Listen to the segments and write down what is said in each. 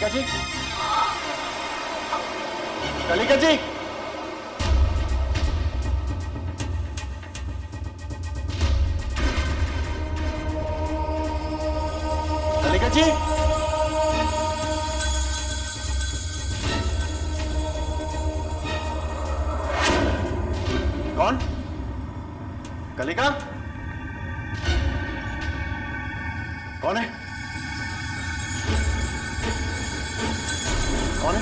कलिका जी, कलिका जी, कलिका जी, कौन? कलिका? कौन है? कौन है?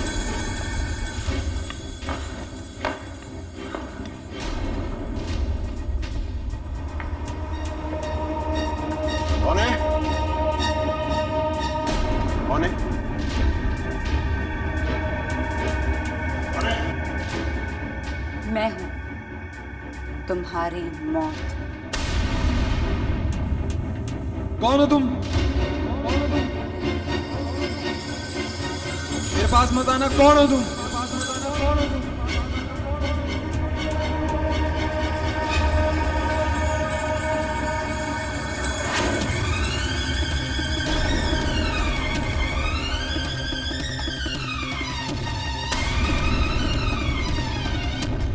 कौन है? कौन है? कौन है? मैं हूं तुम्हारी मौत। कौन हो तुम? मेरे पास मत आना। कौन हो तुम?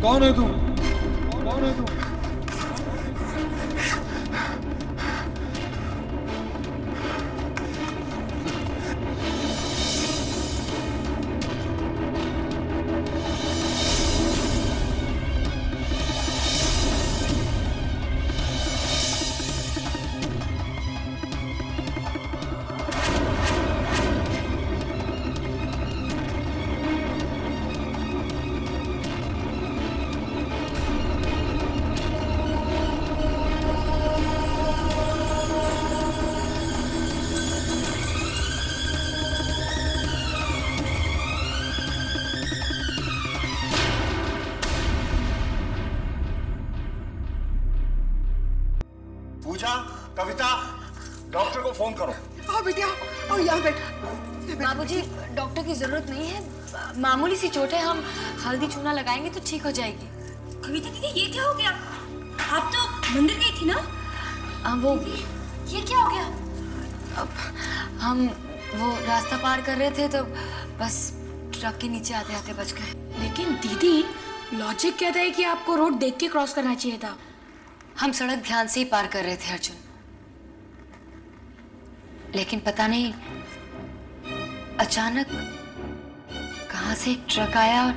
कौन है तुम? कौन है तुम? पूजा, कविता, डॉक्टर को फोन करो। आओ बेटा, आओ यहाँ बैठ। बाबूजी, डॉक्टर की जरूरत नहीं है, मामूली सी चोट है, हम हल्दी चूना लगाएंगे तो ठीक हो जाएगी। कविता दीदी, ये क्या हो गया? आप तो मंदिर गई थी ना? वो ये क्या हो गया? अब हम वो रास्ता पार कर रहे थे तो बस ट्रक के नीचे आते आते बच गए। लेकिन दीदी, लॉजिक कहता है कि आपको रोड देख के क्रॉस करना चाहिए था। हम सड़क ध्यान से ही पार कर रहे थे अर्जुन, लेकिन पता नहीं अचानक कहां से एक ट्रक आया और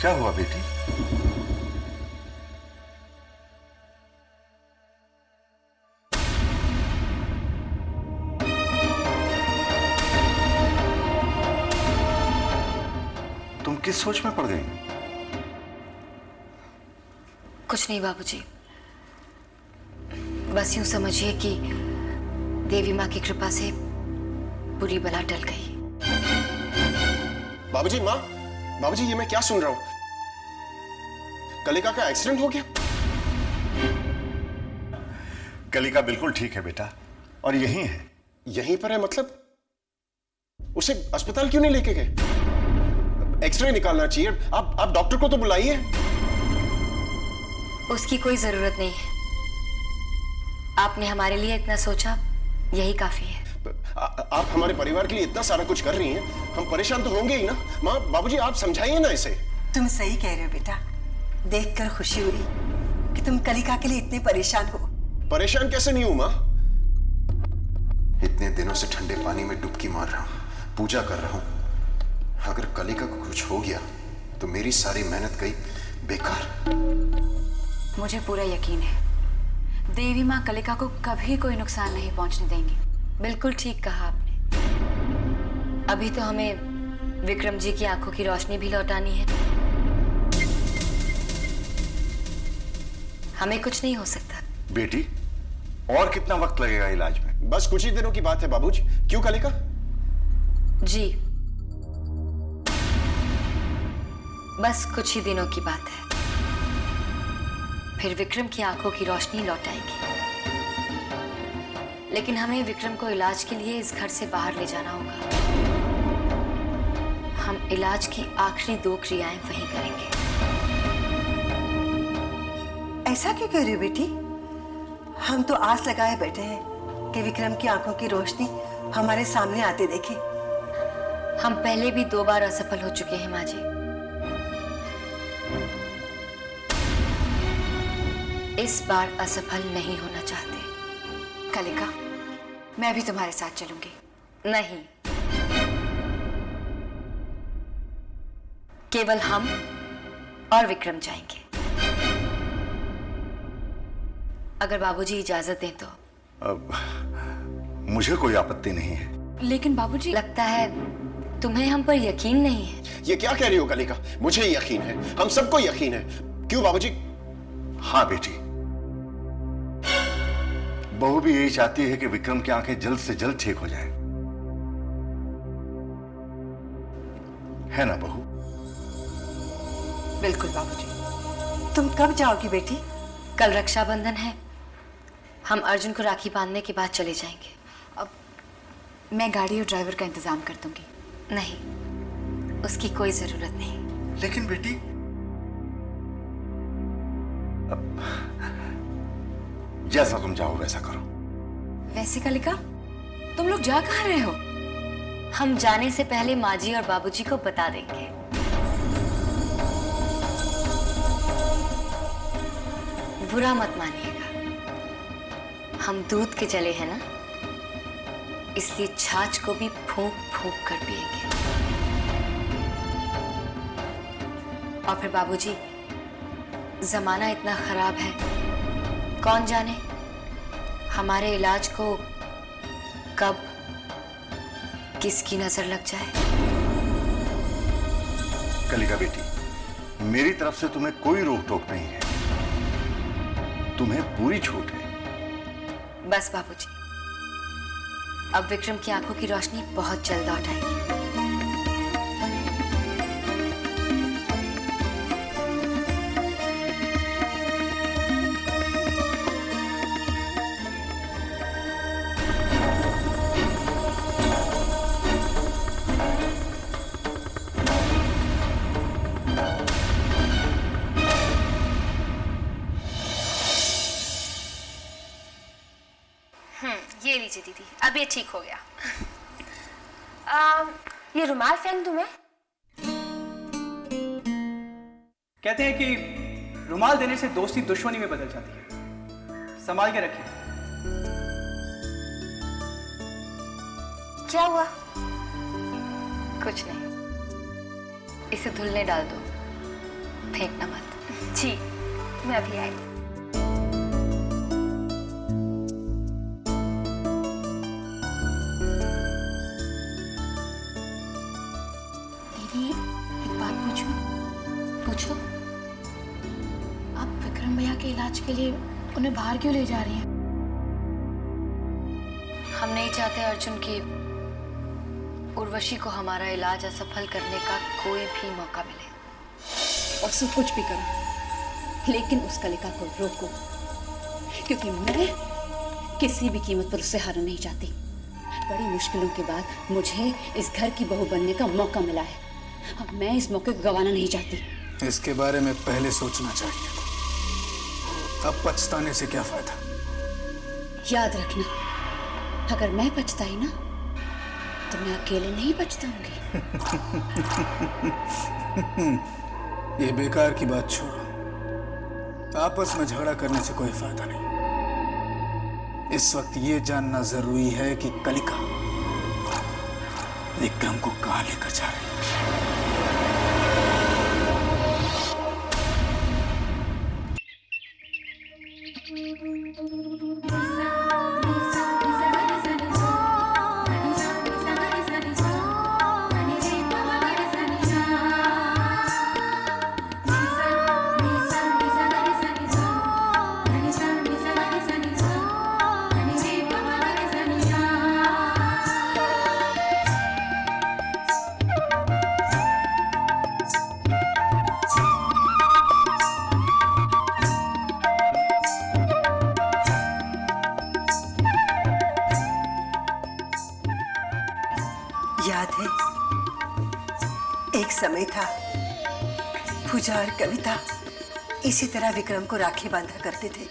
क्या हुआ बेटी? तुम किस सोच में पड़ गई? कुछ नहीं बाबूजी, बस यूं समझिए कि देवी माँ की कृपा से बुरी बला टल गई। बाबूजी, माँ, बाबूजी, ये मैं क्या सुन रहा हूं? कलिका का एक्सीडेंट हो गया? कलिका बिल्कुल ठीक है बेटा, और यहीं है। यहीं पर है मतलब? उसे अस्पताल क्यों नहीं लेके गए? एक्सरे निकालना चाहिए। आप डॉक्टर को तो बुलाइए। उसकी कोई जरूरत नहीं है, आपने हमारे लिए इतना सोचा, यही काफी है। आप हमारे परिवार के लिए इतना सारा कुछ कर रही हैं, हम परेशान तो होंगे ही ना। माँ, बाबूजी, आप समझाइए ना इसे। तुम सही कह रहे हो बेटा, देखकर खुशी हुई कि तुम कलिका के लिए इतने परेशान हो। परेशान कैसे नहीं हूं माँ? इतने दिनों से ठंडे पानी में डुबकी मार रहा हूं, पूजा कर रहा हूं। अगर कलिका को कुछ हो गया तो मेरी सारी मेहनत गई बेकार। मुझे पूरा यकीन है देवी माँ कलिका को कभी कोई नुकसान नहीं पहुंचने देंगी। बिल्कुल ठीक कहा आपने। अभी तो हमें विक्रम जी की आंखों की रोशनी भी लौटानी है। हमें कुछ नहीं हो सकता। बेटी, और कितना वक्त लगेगा इलाज में? बस कुछ ही दिनों की बात है बाबूजी। क्यों कलिका? जी, बस कुछ ही दिनों की बात है, फिर विक्रम की आंखों की रोशनी लौट आएगी। लेकिन हमें विक्रम को इलाज के लिए इस घर से बाहर ले जाना होगा। हम इलाज की आखिरी 2 क्रियाएं वहीं करेंगे। ऐसा क्यों कह रही हो बेटी? हम तो आस लगाए बैठे हैं कि विक्रम की आंखों की रोशनी हमारे सामने आते देखें। हम पहले भी 2 बार असफल हो चुके हैं माँ जी। इस बार असफल नहीं होना चाहते। कलिका, मैं भी तुम्हारे साथ चलूंगी। नहीं, केवल हम और विक्रम जाएंगे। अगर बाबूजी इजाजत दें तो। अब मुझे कोई आपत्ति नहीं है। लेकिन बाबूजी, लगता है तुम्हें हम पर यकीन नहीं है। ये क्या कह रही हो कलिका? मुझे यकीन है, हम सबको यकीन है। क्यों बाबूजी? हाँ बेटी, बहू भी यही चाहती है कि विक्रम की आंखें जल्द से जल्द ठीक हो जाएं। है ना बहू? बिल्कुल बाबूजी। तुम कब जाओगी बेटी? कल रक्षाबंधन है, हम अर्जुन को राखी बांधने के बाद चले जाएंगे। अब मैं गाड़ी और ड्राइवर का इंतजाम कर दूंगी। नहीं, उसकी कोई जरूरत नहीं। लेकिन बेटी, जैसा तुम चाहो वैसा करो। वैसे कलिका, तुम लोग जा कहाँ रहे हो? हम जाने से पहले माँ जी और बाबूजी को बता देंगे। बुरा मत मानिएगा, हम दूध के जले हैं ना, इसलिए छाछ को भी फूंक फूंक कर पिएंगे। और फिर बाबूजी, जमाना इतना खराब है, कौन जाने हमारे इलाज को कब किसकी नजर लग जाए। कलिका बेटी, मेरी तरफ से तुम्हें कोई रोक टोक नहीं है, तुम्हें पूरी छूट है। बस बाबूजी, अब विक्रम की आंखों की रोशनी बहुत जल्द लौट आएगी। ये लीजिए दीदी, अब ये ठीक हो गया। ये रुमाल फेंक दूं मैं? कहते हैं कि रुमाल देने से दोस्ती दुश्मनी में बदल जाती है, संभाल के रखिए। क्या हुआ? कुछ नहीं, इसे धुलने डाल दो, फेंकना मत। जी, मैं अभी आई। पूछो। आप विक्रम भैया के इलाज के लिए उन्हें बाहर क्यों ले जा रही हैं? हम नहीं चाहते अर्जुन की उर्वशी को हमारा इलाज असफल करने का कोई भी मौका मिले। और सब कुछ भी करो, लेकिन उस कलिका को रोको, क्योंकि मैं किसी भी कीमत पर उससे हारना नहीं चाहती। बड़ी मुश्किलों के बाद मुझे इस घर की बहू बनने का मौका मिला है, अब मैं इस मौके को गंवाना नहीं चाहती। इसके बारे में पहले सोचना चाहिए था, अब पछताने से क्या फायदा। याद रखना, अगर मैं पछताई ना तो मैं अकेले नहीं पछताऊंगी। ये बेकार की बात छोड़ो, आपस में झगड़ा करने से कोई फायदा नहीं। इस वक्त ये जानना जरूरी है कि कलिका विक्रम को कहां लेकर जा रही है। याद है, एक समय था पूजा और कविता इसी तरह विक्रम को राखी बांधा करते थे।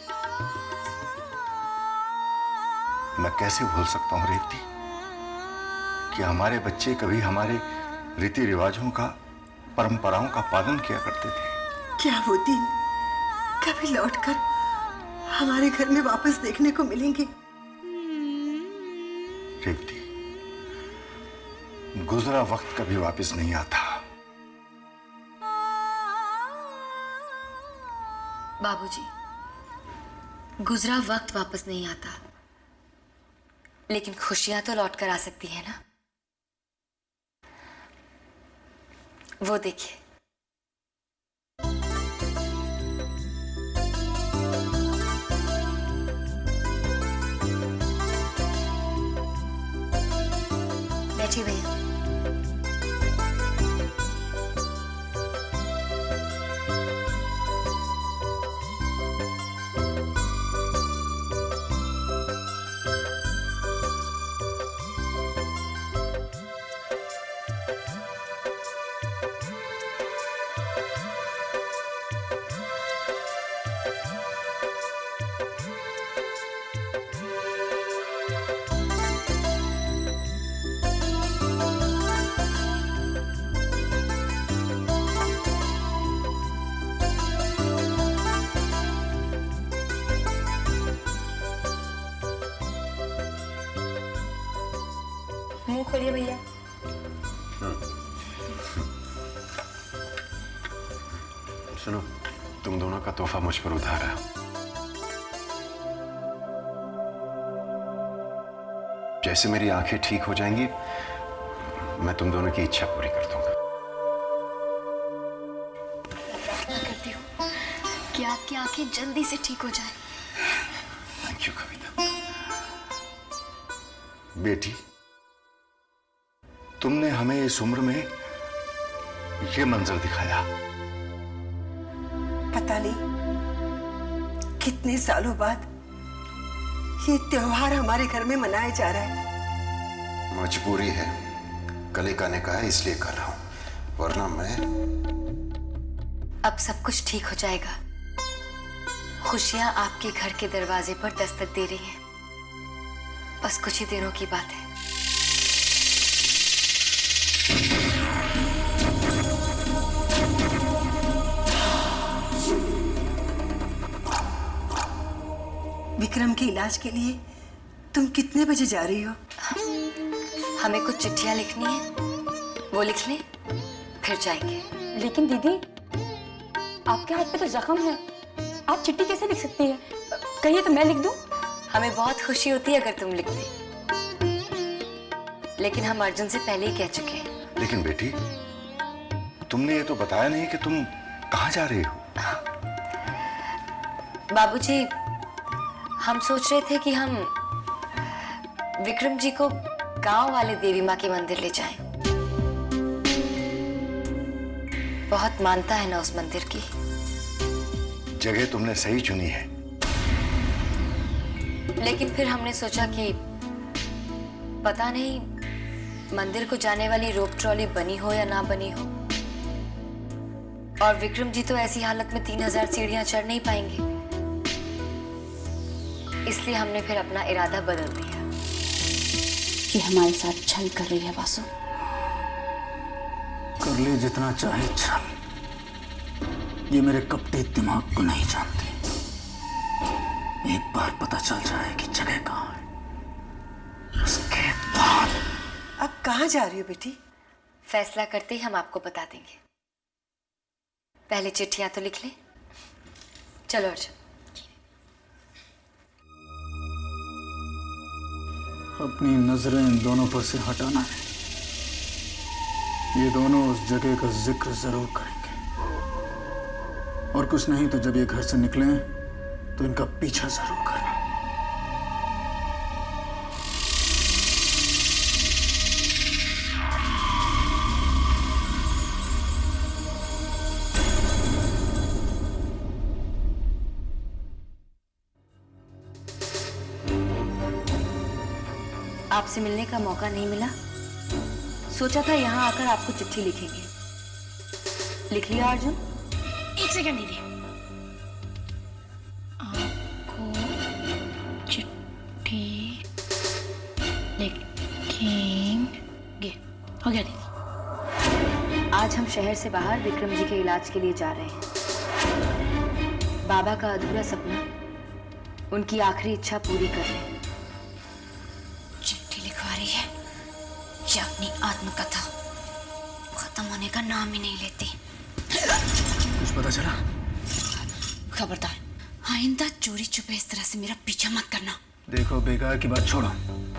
मैं कैसे भूल सकता हूं रेवती कि हमारे बच्चे कभी हमारे रीति रिवाजों का, परंपराओं का पालन किया करते थे। क्या वो दिन कभी लौटकर हमारे घर में वापस देखने को मिलेंगे? रेवती, गुजरा वक्त कभी वापस नहीं आता। बाबूजी, गुजरा वक्त वापस नहीं आता, लेकिन खुशियां तो लौट कर आ सकती है ना। वो देखिए, बैठिए भैया। मुंह खोलिए भैया। सुनो, तुम दोनों का तोहफा मुझ पर उधार है। जैसे मेरी आंखें ठीक हो जाएंगी, मैं तुम दोनों की इच्छा पूरी कर दूंगा। प्रार्थना करती हूँ कि आपकी आंखें जल्दी से ठीक हो जाएं। थैंक यू कविता। बेटी, तुमने हमें इस उम्र में ये मंजर दिखाया। पता नहीं कितने सालों बाद ये त्योहार हमारे घर में मनाया जा रहा है। मजबूरी है, कलिका ने कहा इसलिए कर रहा हूं, वरना मैं। अब सब कुछ ठीक हो जाएगा। खुशियां आपके घर के दरवाजे पर दस्तक दे रही हैं। बस कुछ ही दिनों की बात है। विक्रम के इलाज के लिए तुम कितने बजे जा रही हो? हमें कुछ चिट्ठियां लिखनी है, वो लिख लें, फिर जाएंगे। लेकिन दीदी, आपके हाथ पे तो जख्म है, आप चिट्ठी कैसे लिख सकती है? कहिए तो मैं लिख दूं? हमें बहुत खुशी होती है अगर तुम लिख दे, लेकिन हम अर्जुन से पहले ही कह चुके हैं। लेकिन बेटी, तुमने ये तो बताया नहीं कि तुम कहाँ जा रही हो। बाबूजी, हम सोच रहे थे कि हम विक्रम जी को गांव वाले देवी माँ के मंदिर ले जाएं। बहुत मानता है ना उस मंदिर की। जगह तुमने सही चुनी है, लेकिन फिर हमने सोचा कि पता नहीं मंदिर को जाने वाली रोप ट्रॉली बनी हो या ना बनी हो, और विक्रम जी तो ऐसी हालत में 3000 सीढ़ियां चढ़ नहीं पाएंगे। इसलिए हमने फिर अपना इरादा बदल दिया। कि हमारे साथ छल कर रही है वासु। कर ले जितना चाहे छल, ये मेरे कपटे दिमाग को नहीं जानते। एक बार पता चल जाए कि जगह कहाँ है, उसके बाद। अब कहाँ जा रही हो बेटी? फैसला करते ही हम आपको बता देंगे। पहले चिट्ठियां तो लिख लें। चलो अर्जुन। अपनी नजरें इन दोनों पर से हटाना है। ये दोनों उस जगह का जिक्र जरूर करेंगे, और कुछ नहीं तो जब ये घर से निकलें तो इनका पीछा जरूर करना। आपसे मिलने का मौका नहीं मिला, सोचा था यहाँ आकर आपको चिट्ठी लिखेंगे। लिख लिया अर्जुन? एक सेकंड दीदी। आपको चिट्ठी लिखेंगे। हो गया दीदी। आज हम शहर से बाहर विक्रम जी के इलाज के लिए जा रहे हैं। बाबा का अधूरा सपना, उनकी आखिरी इच्छा पूरी कर रहे हैं। चिट्ठी लिखवा रही है या अपनी आत्मकथा खत्म होने का नाम ही नहीं लेती। कुछ पता चला? खबरदार, आइंदा चोरी छुपे इस तरह से मेरा पीछा मत करना। देखो बेकार की बात छोड़ो,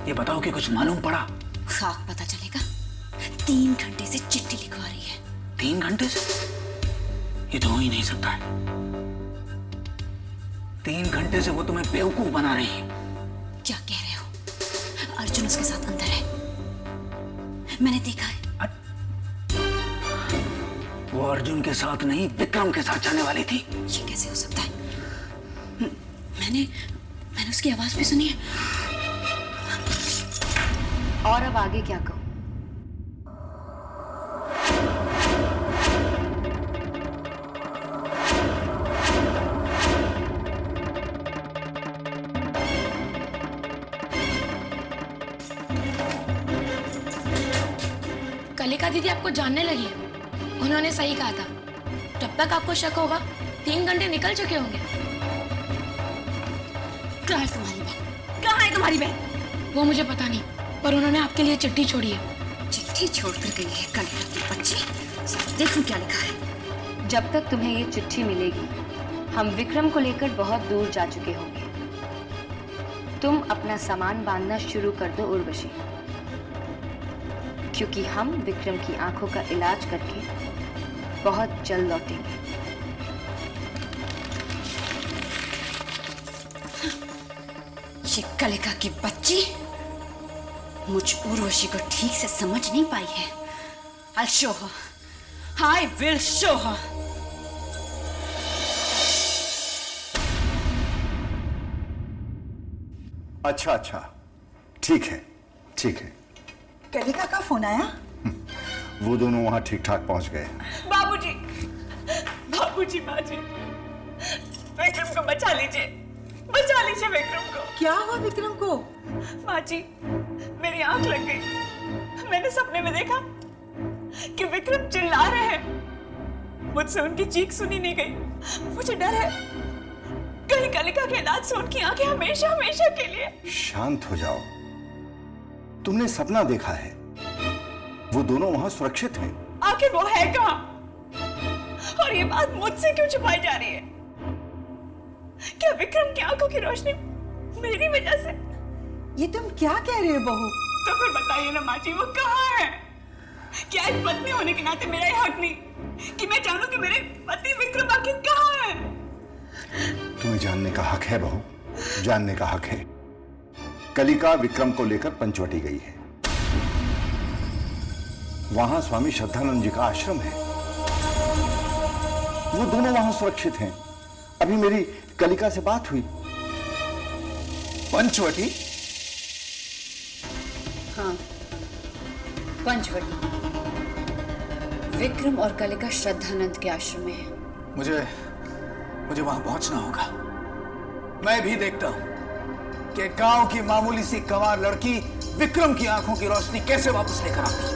ये बताओ कि कुछ मालूम पड़ा? खाक पता चलेगा। 3 घंटे से चिट्ठी लिखवा रही है। 3 घंटे से? ये तो हो ही नहीं सकता है। 3 घंटे से वो तुम्हें बेवकूफ बना रही है। क्या कह रहे हो? अर्जुन उसके साथ अंदर है, मैंने देखा है। वो अर्जुन के साथ नहीं, विक्रम के साथ जाने वाली थी। ये कैसे हो सकता है? मैंने उसकी आवाज भी सुनी है। और अब आगे क्या कहूं? कलिका दीदी आपको जानने लगी है। उन्होंने सही कहा था, जब तक आपको शक होगा 3 घंटे निकल चुके होंगे। कहाँ है तुम्हारी बहन? कहाँ है तुम्हारी बहन? वो मुझे पता नहीं, पर उन्होंने आपके लिए चिट्ठी छोड़ी है। चिट्ठी छोड़कर गई है कलिका की बच्ची। देखूं क्या लिखा है। जब तक तुम्हें ये चिट्ठी मिलेगी, हम विक्रम को लेकर बहुत दूर जा चुके होंगे। तुम अपना सामान बांधना शुरू कर दो उर्वशी, क्योंकि हम विक्रम की आंखों का इलाज करके बहुत जल्द लौटेंगे। ये कलिका की बच्ची मुझ उर्वशी को ठीक से समझ नहीं पाई है। I'll show her. I will show her. अच्छा अच्छा, ठीक है ठीक है। कलिका का फोन आया? वो दोनों वहां ठीक ठाक पहुंच गए। बाबूजी, बाबूजी, माँ जी, विक्रम को बचा लीजिए विक्रम को। क्या हुआ विक्रम को? माँ जी, मेरी आंख लग गई। मैंने सपने में देखा कि विक्रम चिल्ला रहे हैं। मुझसे उनकी चीख सुनी नहीं गई। मुझे डर है कहीं कलिका के इलाज से उनकी आंखें हमेशा हमेशा के लिए। शांत हो जाओ, तुमने सपना देखा है, वो दोनों वहां सुरक्षित हैं। आखिर वो है कहाँ? और ये बात मुझसे क्यों छुपाई जा रही है? क्या विक्रम की आंखों की रोशनी मेरी वजह से? ये तुम क्या कह रहे हो बहू? तो फिर बताइए ना माँ जी, वो कहाँ है? क्या एक पत्नी होने के नाते मेरा ये हक नहीं कि मैं जानूं कि मेरे पति विक्रम आखिर कहाँ है? तुम्हें जानने का हक है बहू, जानने का हक है। कलिका विक्रम को लेकर पंचवटी गई है। वहां स्वामी श्रद्धानंद जी का आश्रम है। वो दोनों वहां सुरक्षित हैं। अभी मेरी कलिका से बात हुई। पंचवटी? हाँ, पंचवटी। विक्रम और कलिका श्रद्धानंद के आश्रम में है। मुझे वहां पहुंचना होगा। मैं भी देखता हूं कि गांव की मामूली सी गंवार लड़की विक्रम की आंखों की रोशनी कैसे वापस लेकर आती है।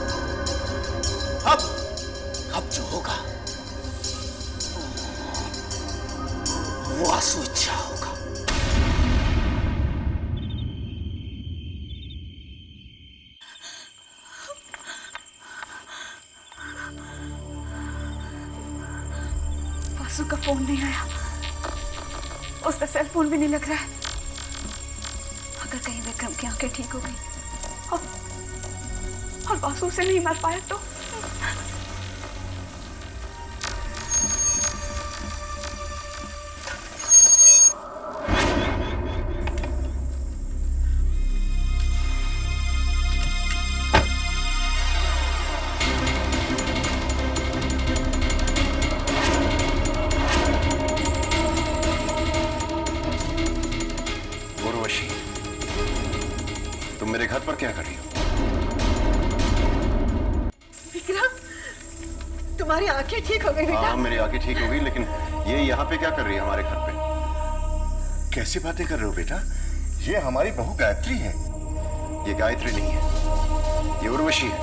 अब जो होगा वो आंसू इच्छा होगा। वासु का फोन नहीं आया, उसका सेल फोन भी नहीं लग रहा है। अगर कहीं विक्रम की आंखें ठीक हो गई और वासु से नहीं मर पाया तो? उर्वशी, तुम मेरे घर पर क्या कर रही हो? तुम्हारी आंखें ठीक हो गई बेटा? हाँ मेरी आंखें ठीक हो गई, लेकिन ये यहाँ पे क्या कर रही है हमारे घर पे? कैसी बातें कर रहे हो बेटा? ये हमारी बहू गायत्री है। ये गायत्री नहीं है, ये उर्वशी है।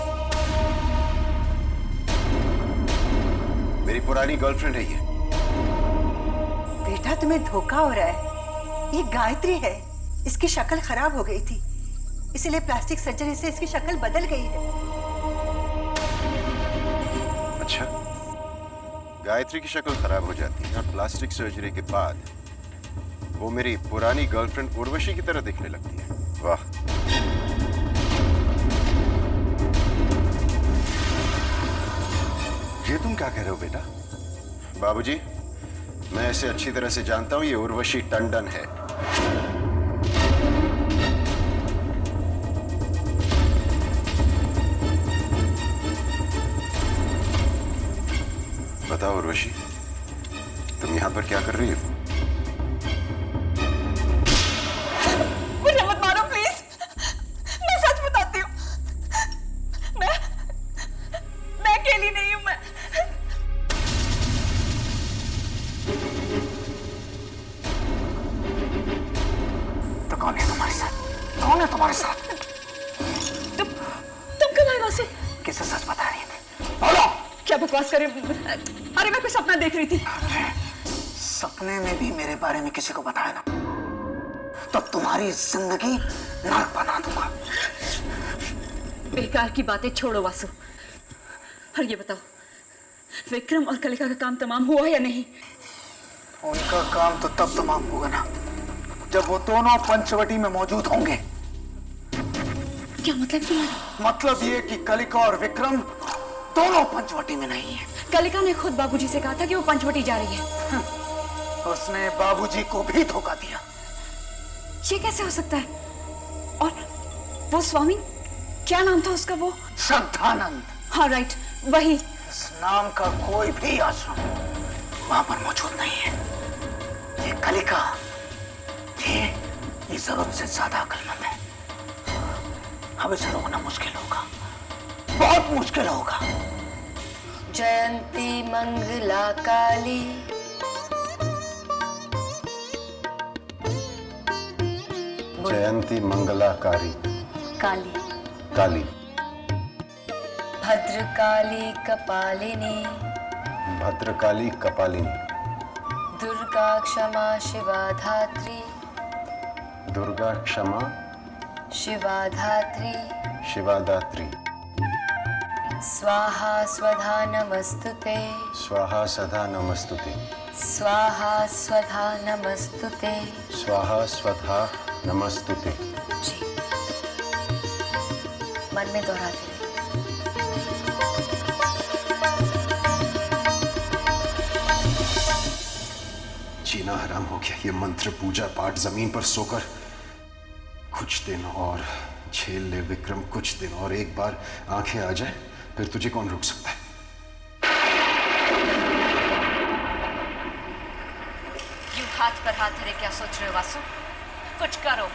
मेरी पुरानी गर्लफ्रेंड है ये। बेटा तुम्हें धोखा हो रहा है। ये गायत्री है, इसकी शक्ल खराब हो गई थी, इसलिए प्लास्टिक सर्जरी से इसकी शक्ल बदल गई है। अच्छा, गायत्री की शक्ल खराब हो जाती है और प्लास्टिक सर्जरी के बाद वो मेरी पुरानी गर्लफ्रेंड उर्वशी की तरह दिखने लगती है। वाह। ये तुम क्या कह रहे हो बेटा? बाबूजी, मैं इसे अच्छी तरह से जानता हूं, ये उर्वशी टंडन है। बताओ उर्वशी, तुम यहां पर क्या कर रही हो? मुझे मत मारो प्लीज, मैं सच बताती हूँ। मैं अकेली नहीं हूँ। मैं तो कौन है तुम्हारे साथ? कौन है तुम्हारे साथ? तुम कब आए वासु? किसे सच बता रही थी? बोलो। क्या बकवास कर रहे हो? अरे मैं कोई सपना देख रही थी। सपने में भी मेरे बारे में किसी को बताया ना तो तुम्हारी जिंदगी नरक बना दूंगा। बेकार की बातें छोड़ो वासु, और ये बताओ विक्रम और कलिका का काम तमाम हुआ या नहीं? उनका काम तो तब तमाम होगा ना जब वो दोनों पंचवटी में मौजूद होंगे। क्या मतलब तुम्हारा? मतलब ये कि कलिका और विक्रम दोनों पंचवटी में नहीं है। कलिका ने खुद बाबूजी से कहा था कि वो पंचवटी जा रही है। उसने बाबूजी को भी धोखा दिया। ये कैसे हो सकता है? और वो स्वामी, क्या नाम था उसका? वो श्रद्धानंद। हाँ राइट, वही। इस नाम का कोई भी आश्रम वहां पर मौजूद नहीं है। ये कलिका ये जरूरत से ज्यादा अक्लमंद है। अब इसे रोकना मुश्किल होगा, बहुत मुश्किल होगा। जयंती मंगला काली, जयंती मंगलाकारी काली, काली, भद्रकाली कपालिनी, भद्रकाली कपालिनी, दुर्गा क्षमा शिवा धात्री, दुर्गा क्षमा शिवा धात्री, शिवादात्री, स्वाहा स्वधा नमस्तुते, स्वाहा सदा नमस्तुते, स्वाहा स्वधा नमस्तुते। स्वाहा स्वधा नमस्तुते। जी, मन में दोहराते रहिए। जीना हराम हो गया। ये मंत्र पूजा पाठ जमीन पर सोकर कुछ दिन और झेल ले विक्रम, कुछ दिन और। एक बार आंखें आ जाए फिर तुझे कौन रोक सकता है? यू हाथ पर हाथ धरे क्या सोच रहे हो वासु? कुछ करो,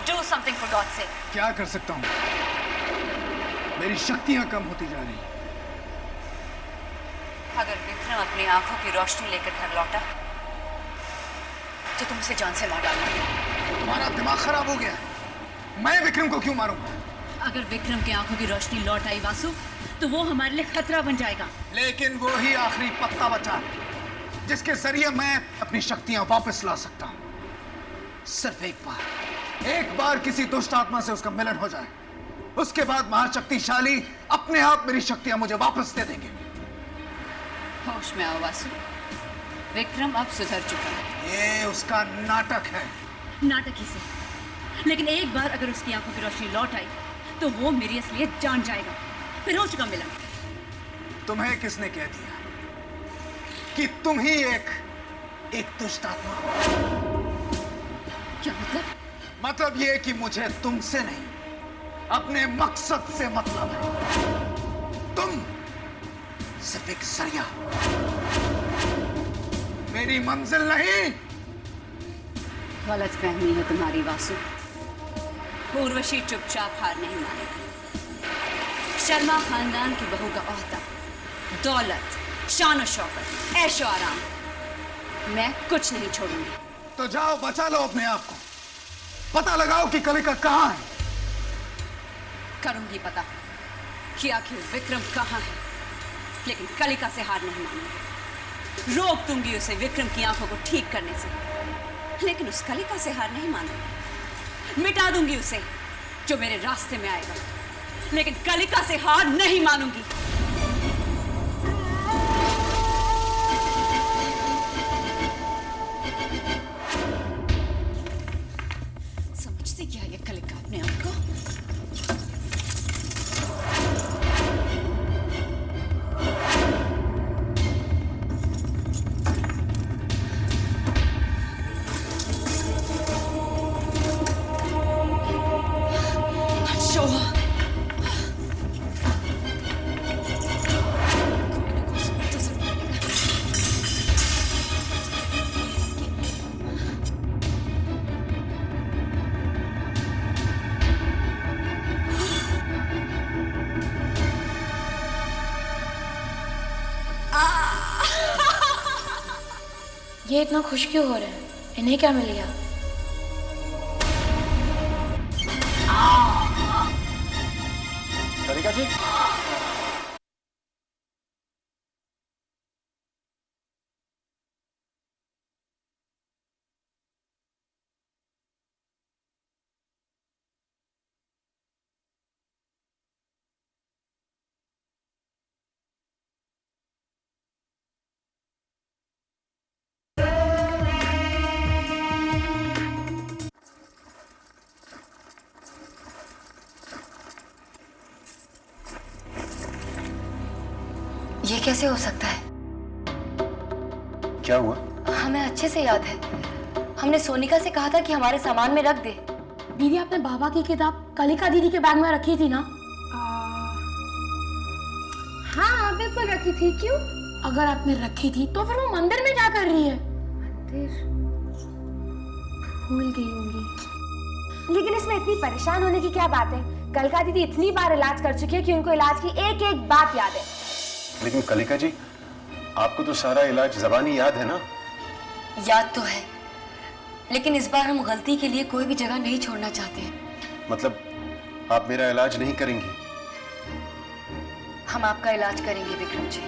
do something for God sake. क्या कर सकता हूं? मेरी शक्तियां कम होती जा रही। अगर विक्रम अपनी आंखों की रोशनी लेकर घर लौटा तो तुम उसे जान से मार डालोगे। तुम्हारा दिमाग खराब हो गया है। मैं विक्रम को क्यों मारूंगा? अगर विक्रम की आंखों की रोशनी लौट आई वासु तो वो हमारे लिए खतरा बन जाएगा। लेकिन वो ही आखिरी पत्ता बचा जिसके जरिए मैं अपनी शक्तियां वापस ला सकता हूं। सिर्फ एक बार किसी दुष्ट आत्मा से उसका मिलन हो जाए, उसके बाद महाशक्तिशाली अपने आप मेरी शक्तियां मुझे वापस दे देंगे। होश में आओ वासु, विक्रम अब सुधर चुका है। ये उसका नाटक है। नाटक ही से, लेकिन एक बार अगर उसकी आंखों की रोशनी लौट आई तो वो मेरी असलियत जान जाएगा। फिर हो चुका मिलन। तुम्हें किसने कह दिया कि तुम ही एक दुष्ट आत्मा हो? क्या मतलब? मतलब ये कि मुझे तुमसे नहीं, अपने मकसद से मतलब है। तुम सिर्फ एक जरिया, मेरी मंजिल नहीं। गलत फहमी है तुम्हारी वासु। उर्वशी चुपचाप हार नहीं मानेगी। शर्मा खानदान की बहू का ओहदा, दौलत, शान शौकत, ऐशो आराम, मैं कुछ नहीं छोड़ूंगी। तो जाओ बचा लो अपने आप को, पता लगाओ कि कलिका कहाँ है। करूंगी पता कि आखिर विक्रम कहाँ है, लेकिन कलिका से हार नहीं मानूंगी। रोक दूंगी उसे विक्रम की आंखों को ठीक करने से, लेकिन उस कलिका से हार नहीं मानूंगी। मिटा दूंगी उसे जो मेरे रास्ते में आएगा, लेकिन कलिका से हार नहीं मानूंगी। समझती क्या ये कलिका अपने आप को? ये इतना खुश क्यों हो रहे हैं? इन्हें क्या मिल गया? कलिका जी, ये कैसे हो सकता है? क्या हुआ? हमें अच्छे से याद है, हमने सोनिका से कहा था कि हमारे सामान में रख दे। दीदी आपने बाबा की किताब कलिका दीदी के बैग में रखी थी ना? हाँ बिल्कुल रखी थी। क्यों? अगर आपने रखी थी तो फिर वो मंदिर में क्या कर रही है? मंदिर भूल गई होंगी। लेकिन इसमें इतनी परेशान होने की क्या बात है? कलिका दीदी इतनी बार इलाज कर चुकी है कि उनको इलाज की एक एक बात याद है। लेकिन कलिका जी, आपको तो सारा इलाज ज़बानी याद है ना? याद तो है, लेकिन इस बार हम गलती के लिए कोई भी जगह नहीं छोड़ना चाहते हैं। मतलब आप मेरा इलाज नहीं करेंगी? हम आपका इलाज करेंगे विक्रम जी।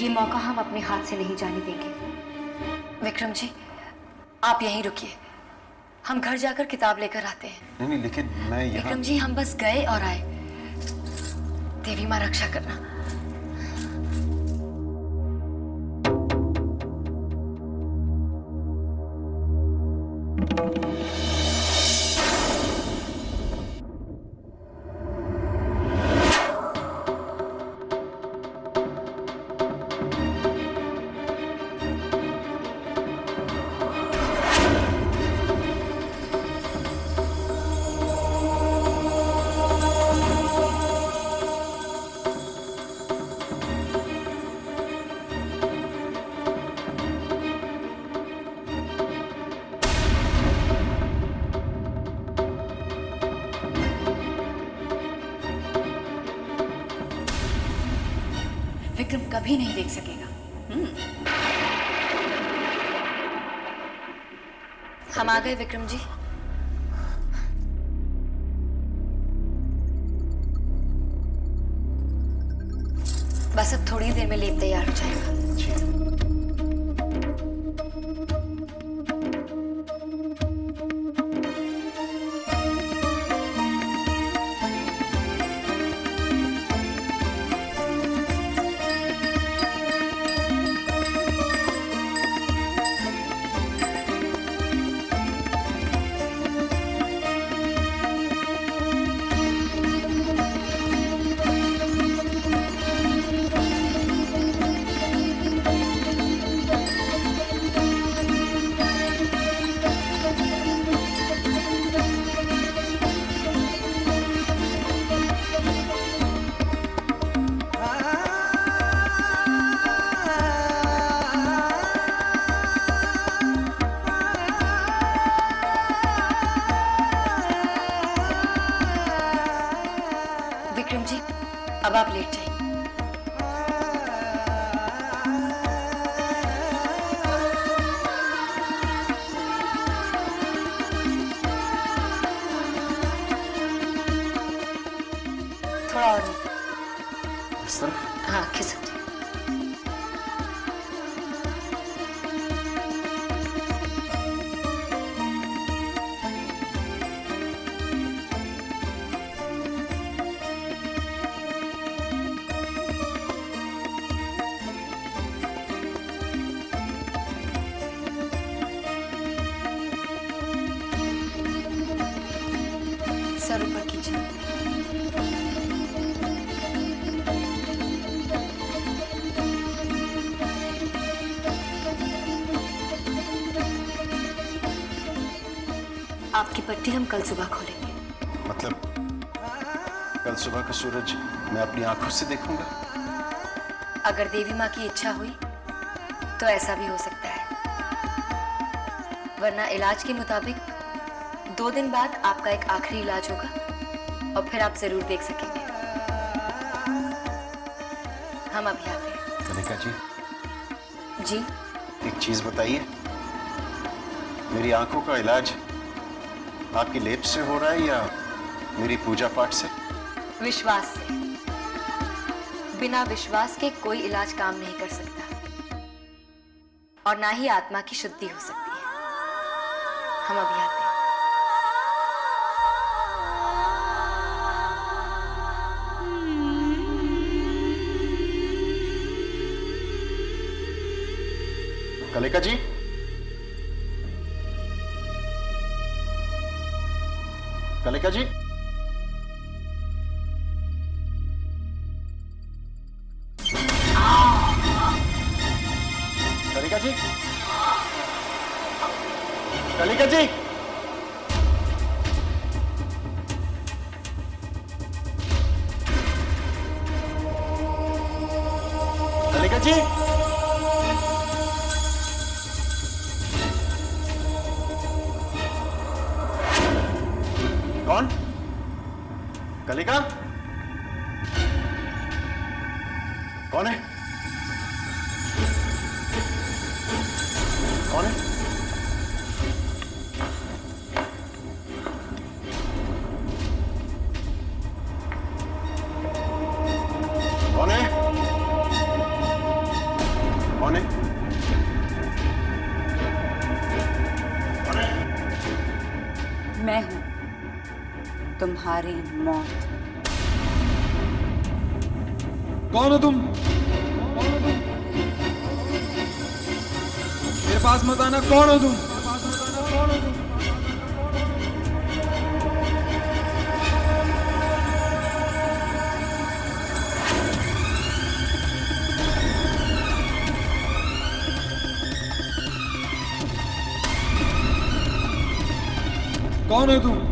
ये मौका हम अपने हाथ से नहीं जाने देंगे। विक्रम जी, आप यहीं रुकिए, हम घर जाकर किताब लेकर आते हैं। नहीं नहीं, लेकिन मैं यहाँ... विक्रम जी, हम बस गए और आए। देवी माँ रक्षा करना। विक्रम कभी नहीं देख सकेगा। हम आ गए विक्रम जी। बस अब थोड़ी देर में लेप तैयार हो जाएगा। विक्रम जी, अब आप लेट जाइए। थोड़ा और इस तरह? हाँ खिसक जाए। सर ऊपर कीजिए। आपकी पट्टी हम कल सुबह खोलेंगे। मतलब कल सुबह का सूरज मैं अपनी आंखों से देखूंगा? अगर देवी माँ की इच्छा हुई तो ऐसा भी हो सकता है, वरना इलाज के मुताबिक 2 दिन बाद आपका एक आखिरी इलाज होगा और फिर आप जरूर देख सकेंगे। हम अभी आते हैं। कनिका जी, जी एक चीज बताइए, मेरी आंखों का इलाज आपकी लेप से हो रहा है या मेरी पूजा पाठ से? विश्वास से। बिना विश्वास के कोई इलाज काम नहीं कर सकता और ना ही आत्मा की शुद्धि हो सकती है। हम अभी आते हैं। कलिका जी, कलिका जी, कलिका जी, कलिका जी, कलिका जी, कौन? कलिका? कौन है? कौन है? कौन है? कौन है? कौन है? मैं हूं तुम्हारी मौत। कौन हो तुम? मेरे पास मत आना। कौन हो तुम? कौन है तुम?